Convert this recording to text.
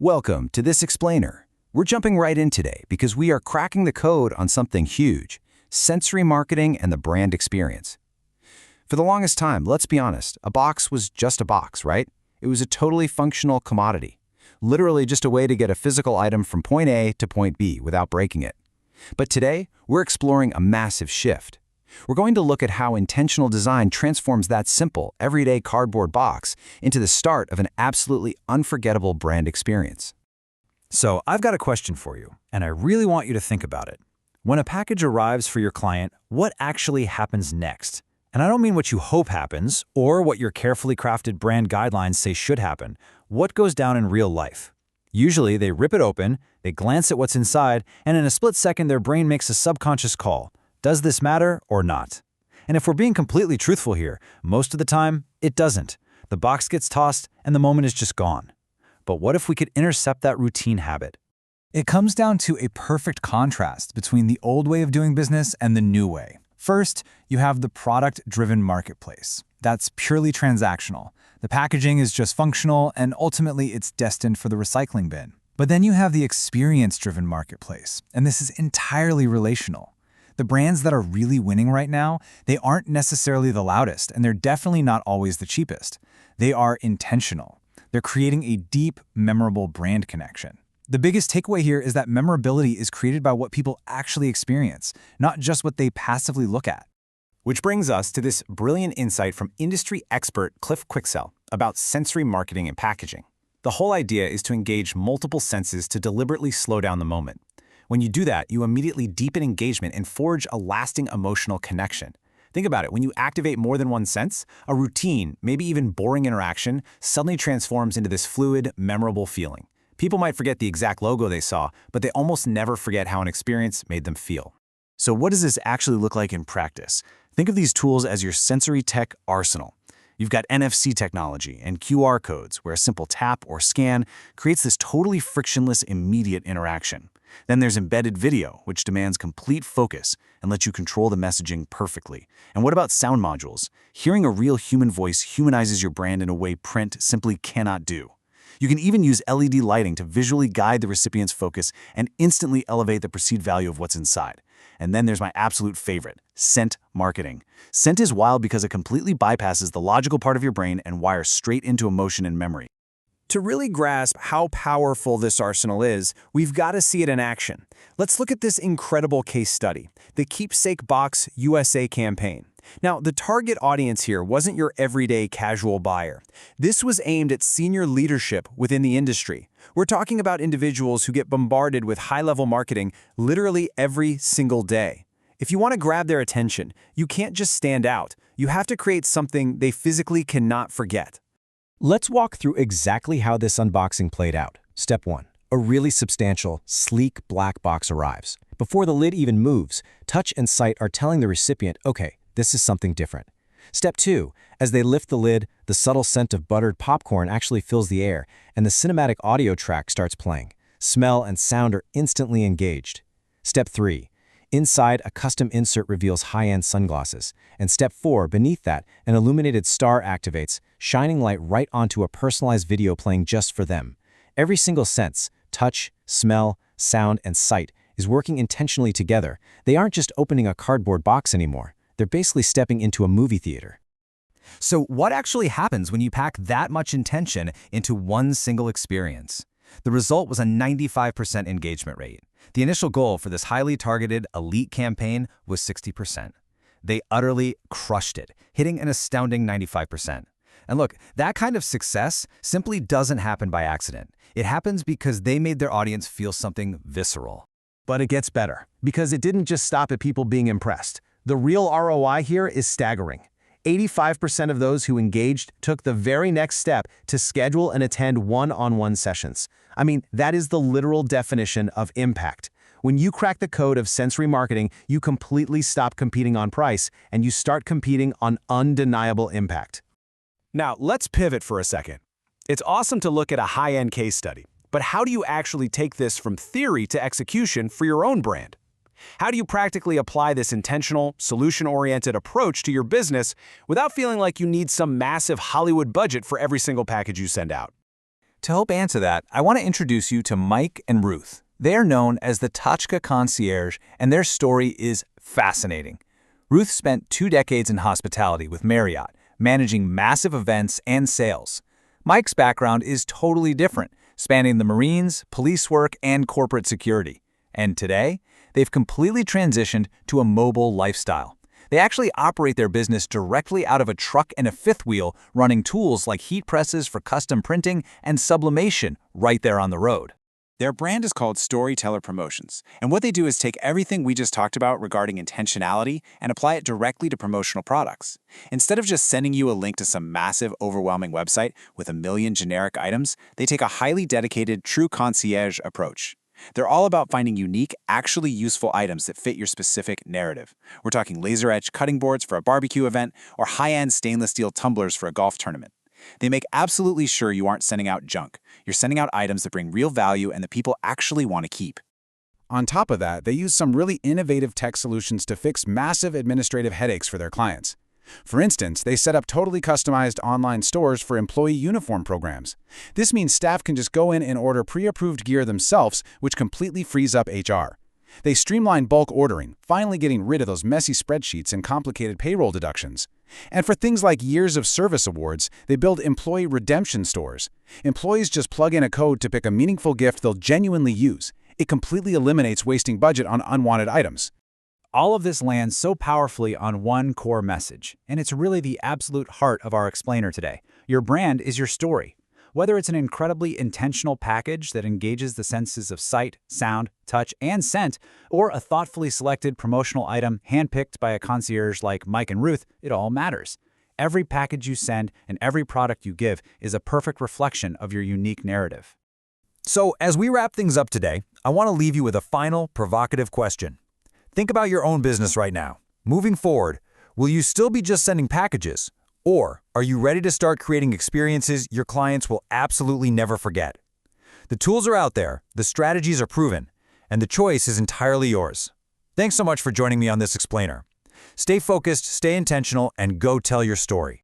Welcome to This Explainer. We're jumping right in today because we are cracking the code on something huge: sensory marketing and the brand experience. For the longest time, let's be honest, a box was just a box, right? It was a totally functional commodity. Literally just a way to get a physical item from point A to point B without breaking it. But today, we're exploring a massive shift. We're going to look at how intentional design transforms that simple, everyday cardboard box into the start of an absolutely unforgettable brand experience. So I've got a question for you, and I really want you to think about it. When a package arrives for your client, what actually happens next? And I don't mean what you hope happens, or what your carefully crafted brand guidelines say should happen. What goes down in real life? Usually, they rip it open, they glance at what's inside, and in a split second their brain makes a subconscious call. Does this matter or not? And if we're being completely truthful here, most of the time, it doesn't. The box gets tossed and the moment is just gone. But what if we could intercept that routine habit? It comes down to a perfect contrast between the old way of doing business and the new way. First, you have the product-driven marketplace. That's purely transactional. The packaging is just functional, and ultimately it's destined for the recycling bin. But then you have the experience-driven marketplace, and this is entirely relational. The brands that are really winning right now, they aren't necessarily the loudest, and they're definitely not always the cheapest. They are intentional. They're creating a deep, memorable brand connection. The biggest takeaway here is that memorability is created by what people actually experience, not just what they passively look at. Which brings us to this brilliant insight from industry expert Cliff Quicksell about sensory marketing and packaging. The whole idea is to engage multiple senses to deliberately slow down the moment. When you do that, you immediately deepen engagement and forge a lasting emotional connection. Think about it, when you activate more than one sense, a routine, maybe even boring interaction, suddenly transforms into this fluid, memorable feeling. People might forget the exact logo they saw, but they almost never forget how an experience made them feel. So what does this actually look like in practice? Think of these tools as your sensory tech arsenal. You've got NFC technology and QR codes, where a simple tap or scan creates this totally frictionless, immediate interaction. Then there's embedded video, which demands complete focus and lets you control the messaging perfectly. And what about sound modules? Hearing a real human voice humanizes your brand in a way print simply cannot do. You can even use LED lighting to visually guide the recipient's focus and instantly elevate the perceived value of what's inside. And then there's my absolute favorite, scent marketing. Scent is wild because it completely bypasses the logical part of your brain and wires straight into emotion and memory. To really grasp how powerful this arsenal is, we've got to see it in action. Let's look at this incredible case study, the Keepsake Box USA campaign. Now, the target audience here wasn't your everyday casual buyer. This was aimed at senior leadership within the industry. We're talking about individuals who get bombarded with high-level marketing literally every single day. If you want to grab their attention, you can't just stand out. You have to create something they physically cannot forget. Let's walk through exactly how this unboxing played out. Step 1. A really substantial, sleek black box arrives. Before the lid even moves, touch and sight are telling the recipient, okay, this is something different. Step 2. As they lift the lid, the subtle scent of buttered popcorn actually fills the air, and the cinematic audio track starts playing. Smell and sound are instantly engaged. Step 3. Inside, a custom insert reveals high-end sunglasses. And Step 4, beneath that, an illuminated star activates, shining light right onto a personalized video playing just for them. Every single sense, touch, smell, sound, and sight, is working intentionally together. They aren't just opening a cardboard box anymore. They're basically stepping into a movie theater. So what actually happens when you pack that much intention into one single experience? The result was a 95% engagement rate. The initial goal for this highly targeted elite campaign was 60%. They utterly crushed it, hitting an astounding 95%. And look, that kind of success simply doesn't happen by accident. It happens because they made their audience feel something visceral. But it gets better, because it didn't just stop at people being impressed. The real ROI here is staggering. 85% of those who engaged took the very next step to schedule and attend one-on-one sessions. I mean, that is the literal definition of impact. When you crack the code of sensory marketing, you completely stop competing on price and you start competing on undeniable impact. Now, let's pivot for a second. It's awesome to look at a high-end case study, but how do you actually take this from theory to execution for your own brand? How do you practically apply this intentional, solution-oriented approach to your business without feeling like you need some massive Hollywood budget for every single package you send out? To help answer that, I want to introduce you to Mike and Ruth. They are known as the Tachka Concierge, and their story is fascinating. Ruth spent 2 decades in hospitality with Marriott, managing massive events and sales. Mike's background is totally different, spanning the Marines, police work, and corporate security. And today, they've completely transitioned to a mobile lifestyle. They actually operate their business directly out of a truck and a fifth wheel, running tools like heat presses for custom printing and sublimation right there on the road. Their brand is called Storyteller Promotions, and what they do is take everything we just talked about regarding intentionality and apply it directly to promotional products. Instead of just sending you a link to some massive, overwhelming website with a million generic items, they take a highly dedicated, true concierge approach. They're all about finding unique, actually useful items that fit your specific narrative. We're talking laser-edge cutting boards for a barbecue event or high-end stainless steel tumblers for a golf tournament. They make absolutely sure you aren't sending out junk. You're sending out items that bring real value and that people actually want to keep. On top of that, they use some really innovative tech solutions to fix massive administrative headaches for their clients. For instance, they set up totally customized online stores for employee uniform programs. This means staff can just go in and order pre-approved gear themselves, which completely frees up HR. They streamline bulk ordering, finally getting rid of those messy spreadsheets and complicated payroll deductions. And for things like years of service awards, they build employee redemption stores. Employees just plug in a code to pick a meaningful gift they'll genuinely use. It completely eliminates wasting budget on unwanted items. All of this lands so powerfully on one core message, and it's really the absolute heart of our explainer today. Your brand is your story. Whether it's an incredibly intentional package that engages the senses of sight, sound, touch, and scent, or a thoughtfully selected promotional item handpicked by a concierge like Mike and Ruth, it all matters. Every package you send and every product you give is a perfect reflection of your unique narrative. So, as we wrap things up today, I want to leave you with a final, provocative question. Think about your own business right now. Moving forward, will you still be just sending packages? Or are you ready to start creating experiences your clients will absolutely never forget? The tools are out there, the strategies are proven, and the choice is entirely yours. Thanks so much for joining me on this explainer. Stay focused, stay intentional, and go tell your story.